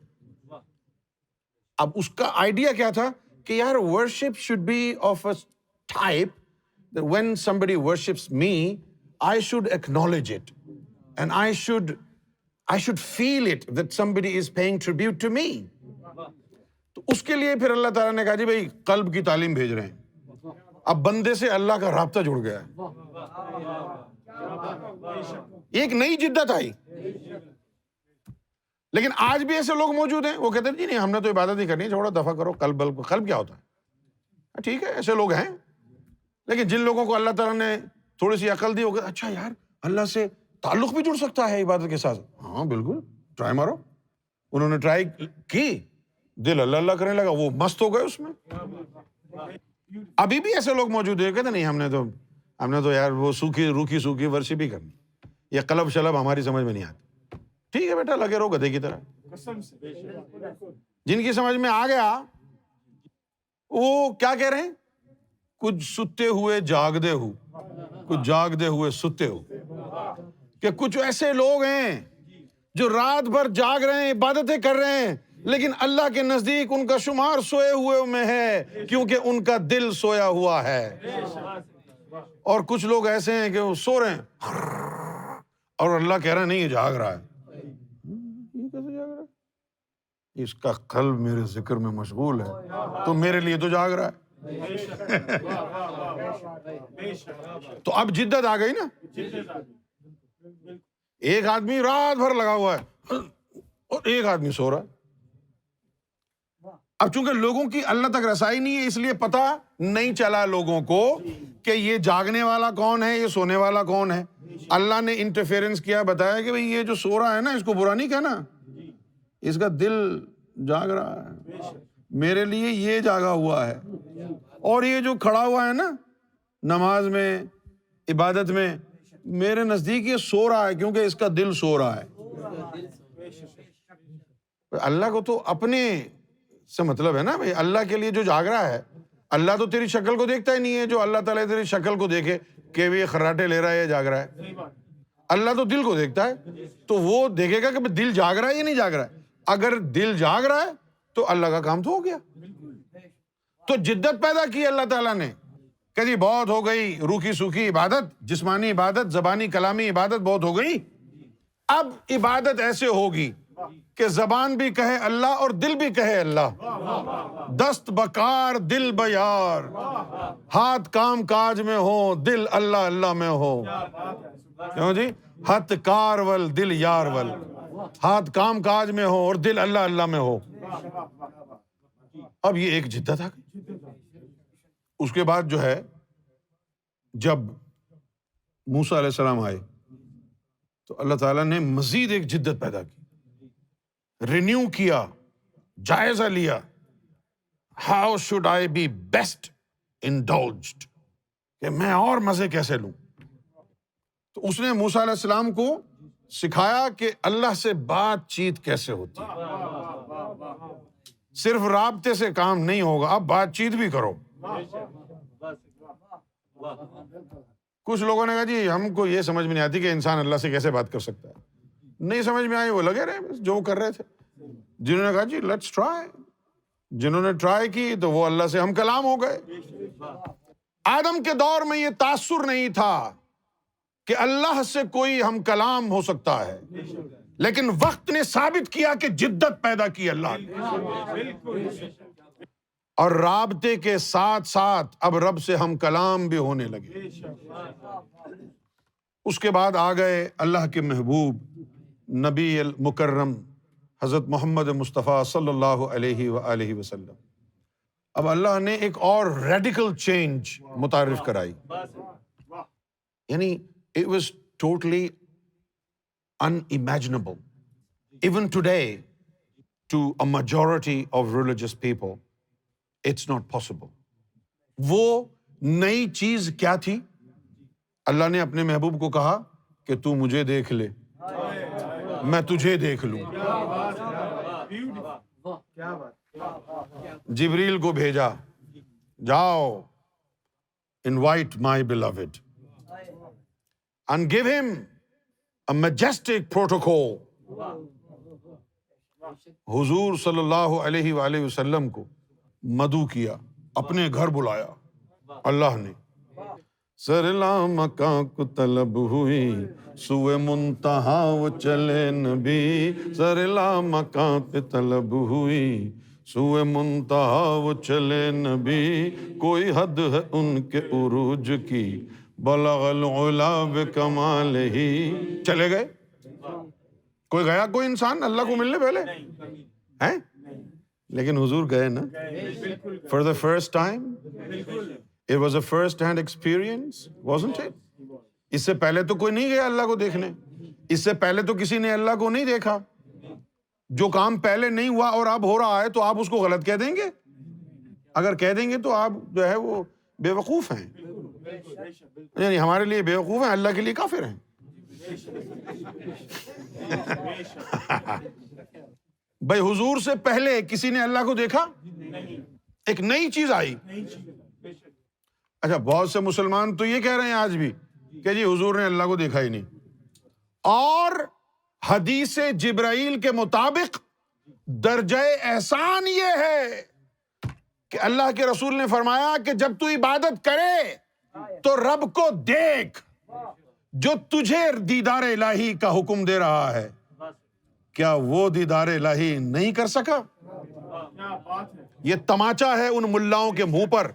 اب اس کا آئیڈیا کیا تھا کہ یار worship should be of a type that when somebody worships me, I should acknowledge it. And I should feel it that somebody is paying tribute to me. تو اس کے لیے پھر اللہ تعالیٰ نے کہا جی بھائی قلب کی تعلیم بھیج رہے ہیں. اب بندے سے اللہ کا رابطہ جڑ گیا ہے, ایک نئی جدت آئی. لیکن آج بھی ایسے لوگ موجود ہیں, وہ کہتے ہیں جی نہیں ہم نے تو عبادت نہیں کرنی, چھوڑا دفع کرو. قلب کیا ہوتا ہے, ٹھیک ہے ایسے لوگ ہیں. لیکن جن لوگوں کو اللہ تعالیٰ نے تھوڑی سی عقل دی, وہ کہتے اچھا یار اللہ سے تعلق بھی جڑ سکتا ہے عبادت کے ساتھ. ہاں بالکل, ٹرائی مارو. انہوں نے ٹرائی کی, دل اللہ اللہ کرنے لگا, وہ مست ہو گئے اس میں. ابھی بھی ایسے لوگ موجود ہیں کہتے نہیں ہم نے تو یار وہ روکھی سوکھی ورشپ ہی کرنی, یہ قلب شلب ہماری سمجھ میں نہیں آتی. ٹھیک ہے بیٹا, لگے رہو گدھے کی طرح. جن کی سمجھ میں آ گیا وہ کیا کہہ رہے ہیں, کچھ ستے ہوئے جاگدے ہو, کچھ جاگدے ہوئے ستے ہو. کہ کچھ ایسے لوگ ہیں جو رات بھر جاگ رہے ہیں, عبادتیں کر رہے ہیں, لیکن اللہ کے نزدیک ان کا شمار سوئے ہوئے میں ہے, کیونکہ ان کا دل سویا ہوا ہے. اور کچھ لوگ ایسے ہیں کہ وہ سو رہے ہیں اور اللہ کہہ رہا ہے نہیں یہ جاگ رہا ہے. یہ کیسے جاگ رہا ہے, اس کا قلب میرے ذکر میں مشغول ہے, تو میرے لیے تو جاگ رہا ہے. تو اب جدت آ گئی نا. ایک آدمی رات بھر لگا ہوا ہے اور ایک آدمی سو رہا ہے. اب چونکہ لوگوں کی اللہ تک رسائی نہیں ہے, اس لیے پتہ نہیں چلا لوگوں کو کہ یہ جاگنے والا کون ہے, یہ سونے والا کون ہے. اللہ نے انٹرفیئرنس کیا, بتایا کہ بھئی یہ جو سو رہا ہے نا اس کو برا نہیں کہنا, اس کا دل جاگ رہا ہے, میرے لیے یہ جاگا ہوا ہے. اور یہ جو کھڑا ہوا ہے نا نماز میں, عبادت میں, میرے نزدیک یہ سو رہا ہے کیونکہ اس کا دل سو رہا ہے. اللہ کو تو اپنے سے مطلب ہے نا بھائی. اللہ کے لیے جو جاگ رہا ہے, اللہ تو تیری شکل کو دیکھتا ہی نہیں ہے. جو اللہ تعالیٰ تیری شکل کو دیکھے کہ یہ خراٹے لے رہا ہے یا جاگ رہا ہے, اللہ تو دل کو دیکھتا ہے. تو وہ دیکھے گا کہ دل جاگ رہا ہے یا نہیں جاگ رہا ہے. اگر دل جاگ رہا ہے تو اللہ کا کام تو ہو گیا. تو جدت پیدا کی اللہ تعالیٰ نے کہ جی بہت ہو گئی روکھی سوکھی عبادت, جسمانی عبادت, زبانی کلامی عبادت بہت ہو گئی. اب عبادت ایسے ہوگی کہ زبان بھی کہے اللہ اور دل بھی کہے اللہ. دست بکار دل بیار, ہاتھ کام کاج میں ہو دل اللہ اللہ میں ہو. کیوں جی؟ ہاتھ کار ول دل یار ول, ہاتھ کام کاج میں ہو اور دل اللہ اللہ میں ہو. اب یہ ایک جدت آ گئی. اس کے بعد جو ہے جب موسیٰ علیہ السلام آئے تو اللہ تعالیٰ نے مزید ایک جدت پیدا کی, رینیو کیا, جائزہ لیا. How should I be best indulged, کہ میں اور مزے کیسے لوں. تو اس نے موسیٰ علیہ السلام کو سکھایا کہ اللہ سے بات چیت کیسے ہوتی ہے. صرف رابطے سے کام نہیں ہوگا, اب بات چیت بھی کرو. کچھ لوگوں نے کہا جی ہم کو یہ سمجھ میں نہیں آتی کہ انسان اللہ سے کیسے بات کر سکتا ہے. نہیں سمجھ میں آئی, وہ لگے رہے جو کر رہے تھے. جنہوں نے کہا جی لیٹس ٹرائی, جنہوں نے ٹرائی کی تو وہ اللہ سے ہم کلام ہو گئے. آدم کے دور میں یہ تاثر نہیں تھا کہ اللہ سے کوئی ہم کلام ہو سکتا ہے, لیکن وقت نے ثابت کیا کہ جدت پیدا کی اللہ نے, اور رابطے کے ساتھ ساتھ اب رب سے ہم کلام بھی ہونے لگے. اس کے بعد آ گئے اللہ کے محبوب نبی المکرم حضرت محمد مصطفیٰ صلی اللہ علیہ وآلہ وسلم. اب اللہ نے ایک اور ریڈیکل چینج متعارف کرائی. یعنی it was totally unimaginable even today to a majority of religious people. It's not possible. وہ نئی چیز کیا تھی؟ اللہ نے اپنے محبوب کو کہا کہ تو مجھے دیکھ لے, میں تجھے دیکھ لوں. جبریل کو بھیجا, جاؤ invite my beloved and give him a majestic protocol. حضور صلی اللہ علیہ وآلہ وسلم کو مدعو کیا, اپنے گھر بلایا اللہ نے. سرلا مکاں کو طلب ہوئی سوئے منتہا وہ چلے نبی, سرلا مکاں پہ طلب ہوئی سوئے منتہا وہ چلے نبی, کوئی حد ہے ان کے عروج کی بلغ العلا بکمالہ. چلے گئے, کوئی گیا کوئی انسان اللہ کو ملنے پہلے ہیں, لیکن حضور گئے نا. For the first time it was a first hand experience, wasn't it? اس سے پہلے تو کوئی نہیں گیا اللہ کو دیکھنے, اس سے پہلے تو کسی نے اللہ کو نہیں دیکھا. جو کام پہلے نہیں ہوا اور اب ہو رہا ہے تو آپ اس کو غلط کہہ دیں گے؟ اگر کہہ دیں گے تو آپ جو ہے وہ بے وقوف ہیں. یعنی ہمارے لیے بے وقوف ہیں, اللہ کے لیے کافر ہیں. بھائی حضور سے پہلے کسی نے اللہ کو دیکھا؟ ایک نئی چیز آئی. اچھا, بہت سے مسلمان تو یہ کہہ رہے ہیں آج بھی کہ جی حضور نے اللہ کو دیکھا ہی نہیں. اور حدیث جبرائیل کے مطابق درجہ احسان یہ ہے کہ اللہ کے رسول نے فرمایا کہ جب تو عبادت کرے تو رب کو دیکھ جو تجھے دیدار الہی کا حکم دے رہا ہے. کیا وہ دیدار الہی نہیں کر سکا؟ یہ تماچا ہے ان ملاؤں کے منہ پر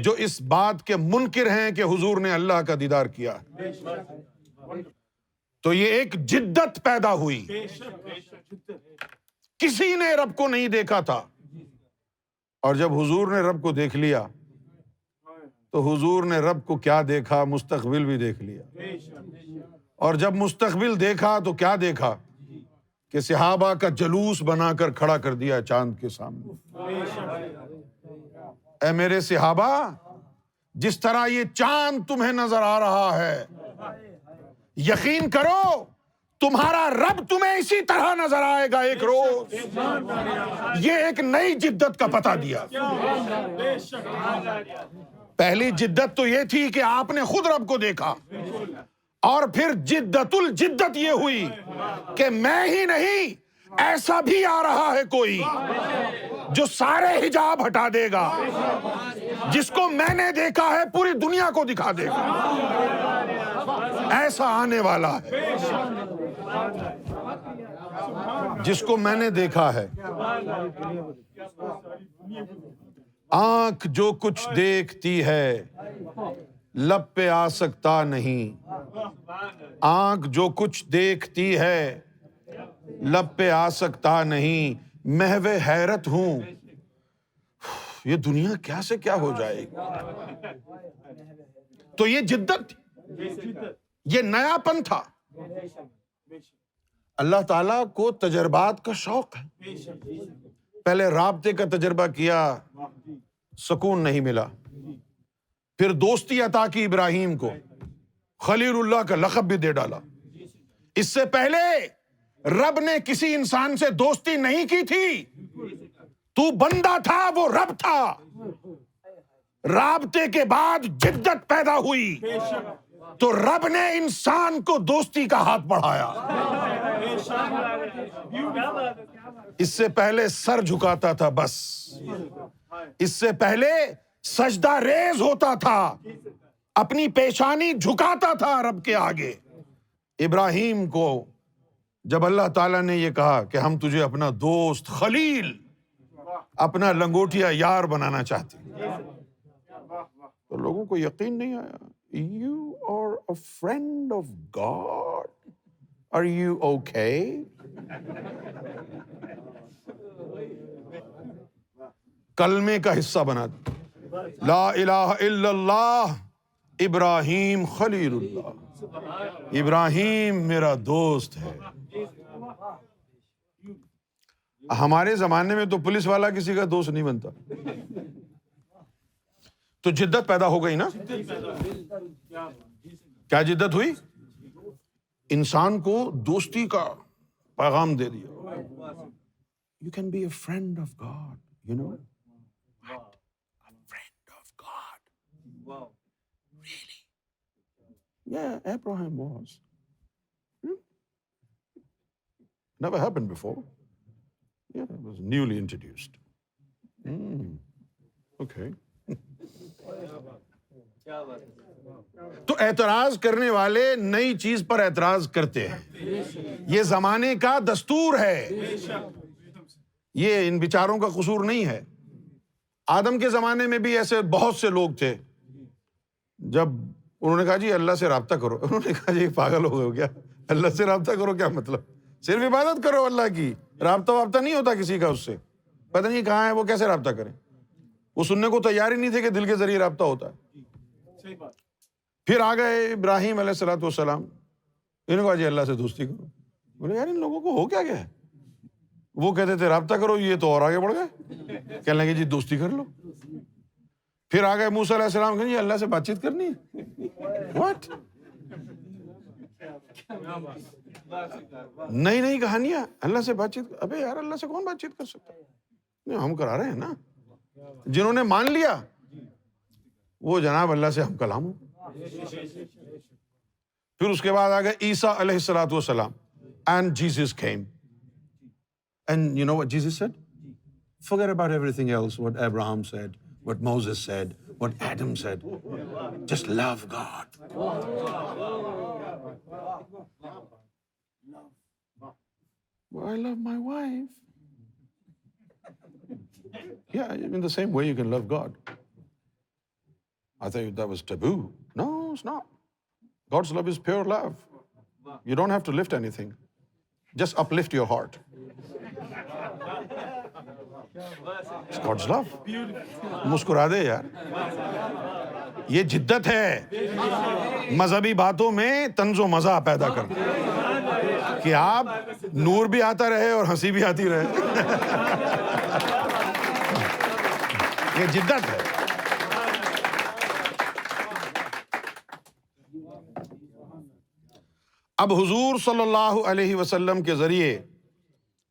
جو اس بات کے منکر ہیں کہ حضور نے اللہ کا دیدار کیا. تو یہ ایک جدت پیدا ہوئی. کسی نے رب کو نہیں دیکھا تھا, اور جب حضور نے رب کو دیکھ لیا تو حضور نے رب کو کیا دیکھا؟ مستقبل بھی دیکھ لیا. اور جب مستقبل دیکھا تو کیا دیکھا کہ صحابہ کا جلوس بنا کر کھڑا کر دیا چاند کے سامنے. اے میرے صحابہ, جس طرح یہ چاند تمہیں نظر آ رہا ہے, یقین کرو تمہارا رب تمہیں اسی طرح نظر آئے گا ایک روز. یہ ایک نئی جدت کا پتہ دیا. پہلی جدت تو یہ تھی کہ آپ نے خود رب کو دیکھا, اور پھر جدت الجدت یہ ہوئی کہ میں ہی نہیں, ایسا بھی آ رہا ہے کوئی جو سارے حجاب ہٹا دے گا, جس کو میں نے دیکھا ہے پوری دنیا کو دکھا دے گا. ایسا آنے والا ہے جس کو میں نے دیکھا ہے. آنکھ جو کچھ دیکھتی ہے لب پہ آ سکتا نہیں. آنکھ جو کچھ دیکھتی ہے لب پہ آ سکتا نہیں. محو حیرت ہوں یہ دنیا کیا سے کیا ہو جائے گی. تو یہ جدت, یہ نیا پن تھا. اللہ تعالیٰ کو تجربات کا شوق ہے. پہلے رابطے کا تجربہ کیا, سکون نہیں ملا. پھر دوستی عطا کی ابراہیم کو, خلیل اللہ کا لقب بھی دے ڈالا. اس سے پہلے رب نے کسی انسان سے دوستی نہیں کی تھی. تو بندہ تھا, وہ رب تھا. رابطے کے بعد جدت پیدا ہوئی تو رب نے انسان کو دوستی کا ہاتھ بڑھایا. اس سے پہلے سر جھکاتا تھا بس. اس سے پہلے سجدہ ریز ہوتا تھا, اپنی پیشانی جھکاتا تھا رب کے آگے. ابراہیم کو جب اللہ تعالیٰ نے یہ کہا کہ ہم تجھے اپنا دوست, خلیل, اپنا لنگوٹیا یار بنانا چاہتے ہیں, تو لوگوں کو یقین نہیں آیا. You are a friend of God. Are you okay? کلمے کا حصہ بنا دیا. لا الہ الا اللہ ابراہیم خلیل اللہ. ابراہیم میرا دوست ہے. ہمارے زمانے میں تو پولیس والا کسی کا دوست نہیں بنتا. تو جدت پیدا ہو گئی نا. کیا جدت ہوئی؟ انسان کو دوستی کا پیغام دے دیا. You can be a friend of God, you know. What? A friend of God. Wow. Really? Yeah, Abraham was. Never happened before. Yeah, it was newly introduced. Okay. تو اعتراض کرنے والے نئی چیز پر اعتراض کرتے ہیں. یہ زمانے کا دستور ہے. یہ ان بیچاروں کا قصور نہیں ہے. آدم کے زمانے میں بھی ایسے بہت سے لوگ تھے. جب انہوں نے کہا جی اللہ سے رابطہ کرو, انہوں نے کہا جی پاگل ہو گئے کیا, اللہ سے رابطہ کرو کیا مطلب؟ صرف عبادت کرو اللہ کی, رابطہ نہیں ہوتا کسی کا اس سے. پتہ نہیں کہاں ہے وہ, کیسے رابطہ کریں؟ وہ سننے کو تیار ہی نہیں تھے کہ دل کے ذریعے رابطہ ہوتا ہے. پھر آ گئے ابراہیم علیہ الصلوۃ والسلام, انہوں نے کہا جی اللہ سے دوستی کرو. بولے یار ان لوگوں کو ہو کیا گیا ہے؟ وہ کہتے تھے رابطہ کرو, یہ تو اور آگے بڑھ گئے, کہنے لگے جی دوستی کر لو. پھر آ گئے موسیٰ علیہ السلام, کہ جی اللہ سے بات چیت کرنی ہے. واٹ؟ نئی نئی کہانیاں, اللہ سے بات چیت. ابے یار اللہ سے کون بات چیت کر سکتا ہے؟ ہم کرا رہے ہیں نا. جنہوں نے مان لیا وہ جناب اللہ سے ہم کلام ہو. پھر اس کے بعد آ گئے عیسیٰ علیہ الصلوۃ والسلام, and Jesus came. And you know what Jesus said? Forget about everything else, what Abraham said, what Moses said, what Adam said. Just love God. Well, I love my wife. Yeah, in the same way you can love God. I think that was taboo. No, it's not. God's love is pure love. You don't have to lift anything. Just uplift your heart. It's God's love. مسکرا دے یار. یہ جدت ہے مذہبی باتوں میں طنز و مزہ پیدا کرنا, کہ آپ نور بھی آتا رہے اور ہنسی بھی آتی رہے. یہ جدت ہے. اب حضور صلی اللہ علیہ وسلم کے ذریعے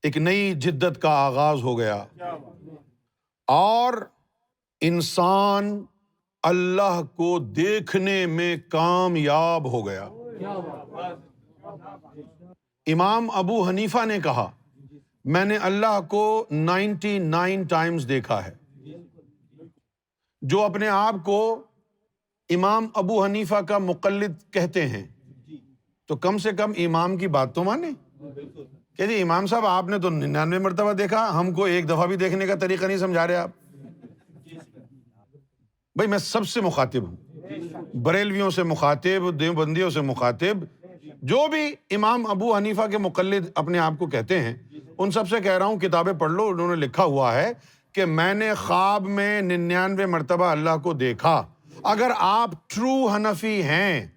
ایک نئی جدت کا آغاز ہو گیا اور انسان اللہ کو دیکھنے میں کامیاب ہو گیا۔ امام ابو حنیفہ نے کہا میں نے اللہ کو 99 ٹائمز دیکھا ہے۔ جو اپنے آپ کو امام ابو حنیفہ کا مقلد کہتے ہیں تو کم سے کم امام کی بات تو مانیں کہ جی امام صاحب آپ نے تو 99 مرتبہ دیکھا، ہم کو ایک دفعہ بھی دیکھنے کا طریقہ نہیں سمجھا رہے آپ۔ بھائی میں سب سے مخاطب ہوں، بریلویوں سے مخاطب، دیوبندیوں سے مخاطب، جو بھی امام ابو حنیفہ کے مقلد اپنے آپ کو کہتے ہیں ان سب سے کہہ رہا ہوں کتابیں پڑھ لو، انہوں نے لکھا ہوا ہے کہ میں نے خواب میں 99 مرتبہ اللہ کو دیکھا۔ اگر آپ ٹرو حنفی ہیں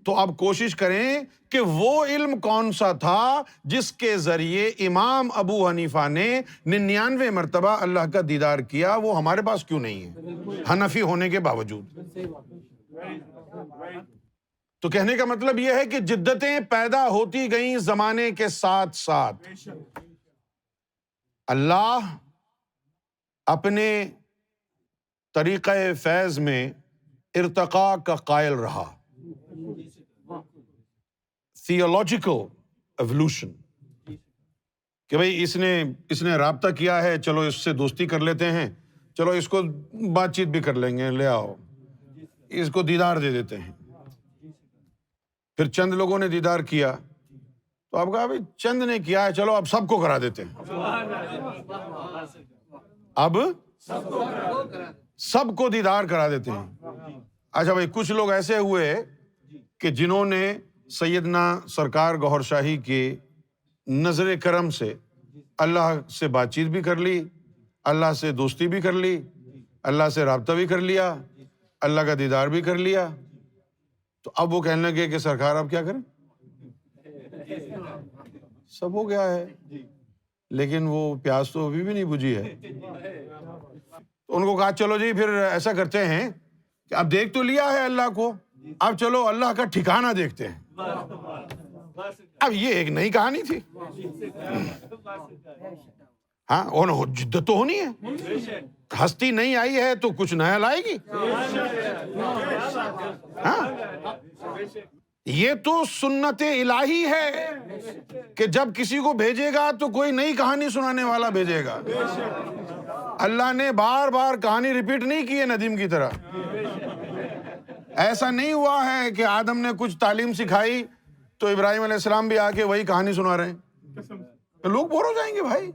تو اب کوشش کریں کہ وہ علم کون سا تھا جس کے ذریعے امام ابو حنیفہ نے 99 مرتبہ اللہ کا دیدار کیا، وہ ہمارے پاس کیوں نہیں ہے حنفی ہونے کے باوجود؟ تو کہنے کا مطلب یہ ہے کہ جدتیں پیدا ہوتی گئیں زمانے کے ساتھ ساتھ۔ اللہ اپنے طریقہ فیض میں ارتقاء کا قائل رہا، تھیولوجیکل ایوولوشن، کہ بھئی اس نے رابطہ کیا ہے، چلو اس سے دوستی کر لیتے ہیں، چلو اس کو بات چیت بھی کر لیں گے، لے آؤ اس کو دیدار دے دیتے ہیں۔ پھر چند لوگوں نے دیدار کیا تو اب کہا بھئی چند نے کیا ہے، چلو اب سب کو کرا دیتے ہیں، اب سب کو دیدار کرا دیتے ہیں۔ اچھا بھئی کچھ لوگ ایسے ہوئے کہ جنہوں نے سیدنا سرکار گوھر شاہی کے نظر کرم سے اللہ سے بات چیت بھی کر لی، اللہ سے دوستی بھی کر لی، اللہ سے رابطہ بھی کر لیا، اللہ کا دیدار بھی کر لیا، تو اب وہ کہنے لگے کہ سرکار اب کیا کریں، سب ہو گیا ہے لیکن وہ پیاس تو ابھی بھی نہیں بجھی ہے۔ تو ان کو کہا چلو جی پھر ایسا کرتے ہیں کہ اب دیکھ تو لیا ہے اللہ کو، اب چلو اللہ کا ٹھکانہ دیکھتے ہیں۔ اب یہ ایک نئی کہانی تھی، ہاں اور جدت تو ہونی ہے، ہستی نہیں آئی ہے تو کچھ نیا لائے گی۔ ہاں یہ تو سنت الہی ہے کہ جب کسی کو بھیجے گا تو کوئی نئی کہانی سنانے والا بھیجے گا۔ اللہ نے بار بار کہانی ریپیٹ نہیں کی ہے ندیم کی طرح۔ ایسا نہیں ہوا ہے کہ آدم نے کچھ تعلیم سکھائی تو ابراہیم علیہ السلام بھی آ کے وہی کہانی سنا رہے ہیں، لوگ بور ہو جائیں گے بھائی،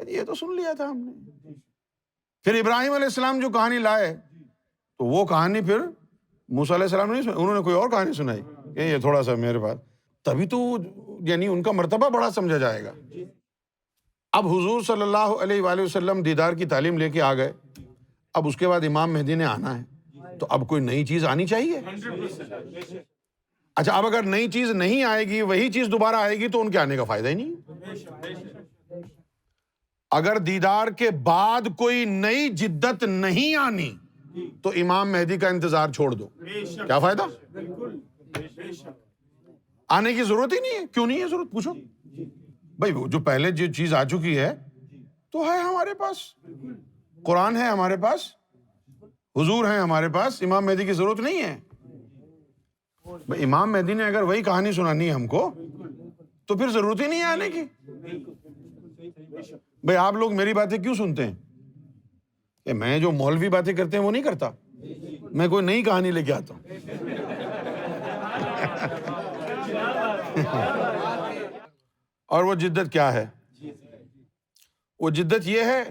یہ تو سن لیا تھا ہم نے۔ پھر ابراہیم علیہ السلام جو کہانی لائے تو وہ کہانی پھر موسیٰ علیہ السلام نے نہیں سنائی، انہوں نے کوئی اور کہانی سنائی کہ یہ تھوڑا سا میرے پاس، تبھی تو یعنی ان کا مرتبہ بڑا سمجھا جائے گا۔ اب حضور صلی اللہ علیہ وآلہ وسلم دیدار کی تعلیم لے کے آ گئے، اب اس کے بعد امام مہدی نے آنا ہے تو اب کوئی نئی چیز آنی چاہیے۔ اچھا اب اگر نئی چیز نہیں آئے گی، وہی چیز دوبارہ آئے گی تو ان کے آنے کا فائدہ ہی نہیں۔ اگر دیدار کے بعد کوئی نئی جدت نہیں آنی تو امام مہدی کا انتظار چھوڑ دو، کیا فائدہ؟ آنے کی ضرورت ہی نہیں ہے۔ کیوں نہیں ہے ضرورت؟ پوچھو بھائی، جو پہلے جو چیز آ چکی ہے تو ہے ہمارے پاس، قرآن ہے ہمارے پاس، حضور ہیں ہمارے پاس، امام مہدی کی ضرورت نہیں ہے۔ بھائی امام مہدی نے اگر وہی کہانی سنانی ہے ہم کو تو پھر ضرورت ہی نہیں ہے آنے کی۔ بھائی آپ لوگ میری باتیں کیوں سنتے ہیں؟ کہ میں جو مولوی باتیں کرتے ہیں وہ نہیں کرتا، میں کوئی نئی کہانی لے کے آتا ہوں۔ اور وہ جدت کیا ہے؟ وہ جدت یہ ہے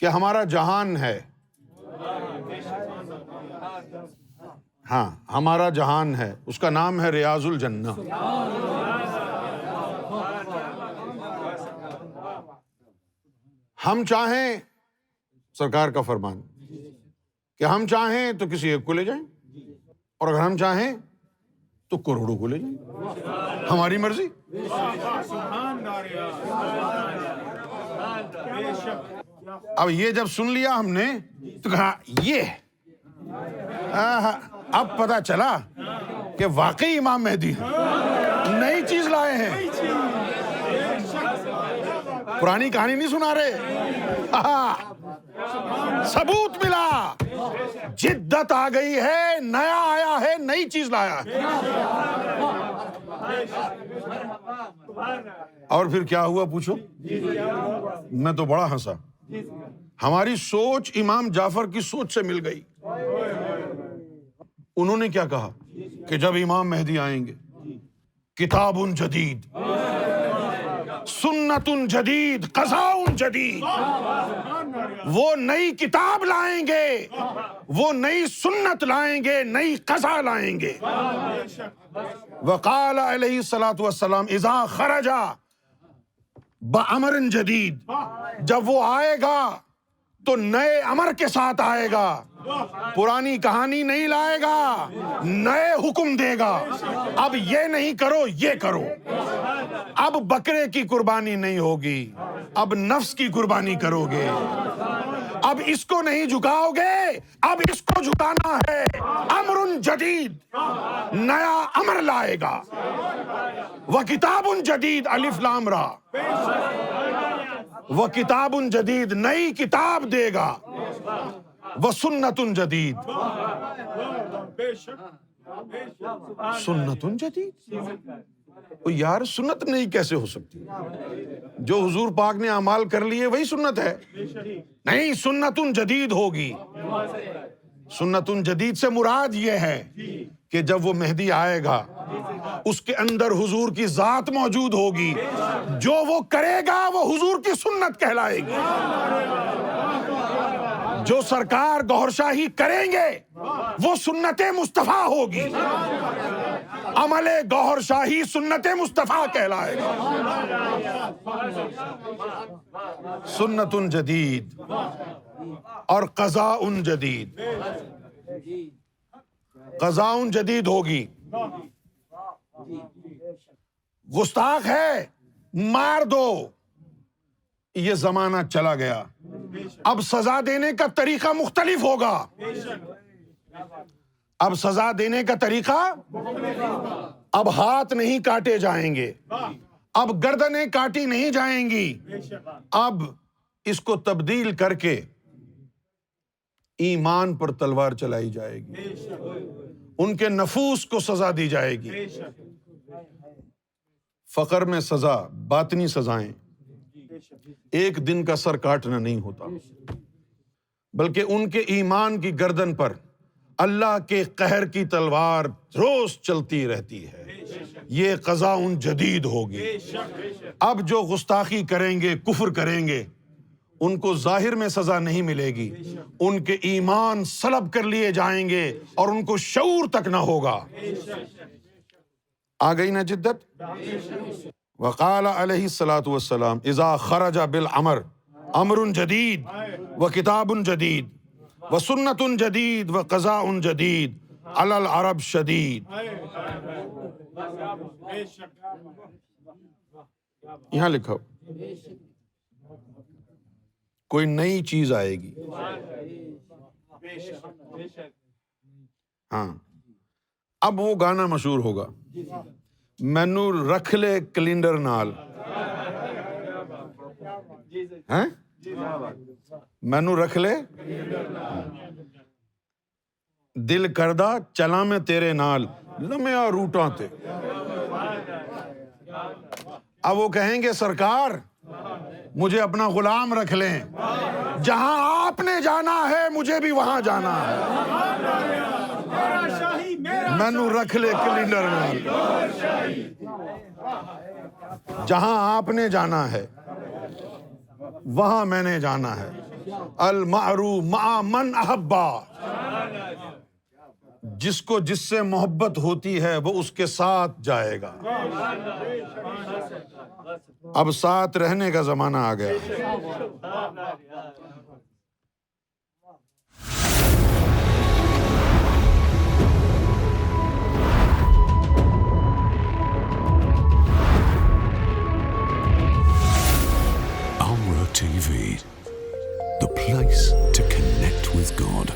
کہ ہمارا جہان ہے، ہاں ہمارا جہان ہے، اس کا نام ہے ریاض الجنہ۔ ہم چاہیں سرکار کا فرمان کہ ہم چاہیں تو کسی ایک کو لے جائیں، اور اگر ہم چاہیں تو کروڑوں کو لے جائیں، ہماری مرضی۔ اب یہ جب سن لیا ہم نے تو کہا یہ اب پتہ چلا کہ واقعی امام مہدی ہیں، نئی چیز لائے ہیں، پرانی کہانی نہیں سنا رہے، ثبوت ملا، جدت آ گئی ہے، نیا آیا ہے، نئی چیز لایا ہے۔ اور پھر کیا ہوا پوچھو؟ میں تو بڑا ہنسا، ہماری سوچ امام جعفر کی سوچ سے مل گئی۔ انہوں نے کیا کہا کہ جب امام مہدی آئیں گے، کتاب جدید، سنت جدید، قضاء جدید، وہ نئی کتاب لائیں گے، وہ نئی سنت لائیں گے، نئی قضاء لائیں گے۔ وقال علیہ الصلوۃ والسلام اذا خرج بامر جدید، جب وہ آئے گا تو نئے امر کے ساتھ آئے گا، پرانی کہانی نہیں لائے گا، نئے حکم دے گا، اب یہ نہیں کرو، یہ کرو، اب بکرے کی قربانی نہیں ہوگی، اب نفس کی قربانی کرو گے، اب اس کو نہیں جھکاؤ گے، اب اس کو جھکانا ہے، امر جدید، نیا امر لائے گا، وکتاب جدید، الف لام را، وہ کتاب جدید، نئی کتاب دے گا، وہ سنت جدید، سنت جدید، یار سنت نہیں کیسے ہو سکتی؟ جو حضور پاک نے اعمال کر لیے وہی سنت ہے، نہیں، سنت جدید ہوگی۔ سنت جدید سے مراد یہ ہے کہ جب وہ مہدی آئے گا اس کے اندر حضور کی ذات موجود ہوگی، جو وہ کرے گا وہ حضور کی سنت کہلائے گی، جو سرکار گوھر شاہی کریں گے وہ سنت مصطفیٰ ہوگی، عمل گوھر شاہی سنت مصطفیٰ کہلائے گا۔ سنت جدید اور قضاء جدید، قضاء جدید ہوگی، گستاخ ہے مار دو، یہ زمانہ چلا گیا، اب سزا دینے کا طریقہ مختلف ہوگا، اب سزا دینے کا طریقہ، اب ہاتھ نہیں کاٹے جائیں گے، اب گردنیں کاٹی نہیں جائیں گی، اب اس کو تبدیل کر کے ایمان پر تلوار چلائی جائے گی، ان کے نفوس کو سزا دی جائے گی، فقر میں سزا، باطنی سزائیں، ایک دن کا سر کاٹنا نہیں ہوتا، بلکہ ان کے ایمان کی گردن پر اللہ کے قہر کی تلوار روز چلتی رہتی ہے، یہ قضاء جدید ہوگی۔ اب جو گستاخی کریں گے، کفر کریں گے، ان کو ظاہر میں سزا نہیں ملے گی، ان کے ایمان سلب کر لیے جائیں گے اور ان کو شعور تک نہ ہوگا۔ آ گئی نا جدت؟ وقال علیہ الصلوۃ والسلام اذا خرج بالامر، امر جدید وکتاب جدید وسنت جدید وقضاء جدید علی العرب شدید۔ یہاں لکھو، کوئی نئی چیز آئے گی، ہاں، اب وہ گانا مشہور ہوگا، مینو رکھ لے کیلنڈر نال، ہیں؟ مینو رکھ لے، دل کردہ چلاں میں تیرے نال، لمیا روٹاں تے۔ اب وہ کہیں گے سرکار مجھے اپنا غلام رکھ لیں، جہاں آپ نے جانا ہے مجھے بھی وہاں جانا ہے، مینو رکھ لے کیلنڈر نال، جہاں آپ نے جانا ہے وہاں میں نے جانا ہے، المعرو مع من احبا، جس کو جس سے محبت ہوتی ہے وہ اس کے ساتھ جائے گا۔ اب ساتھ رہنے کا زمانہ آ گیا۔ Amra TV, the place to connect with God.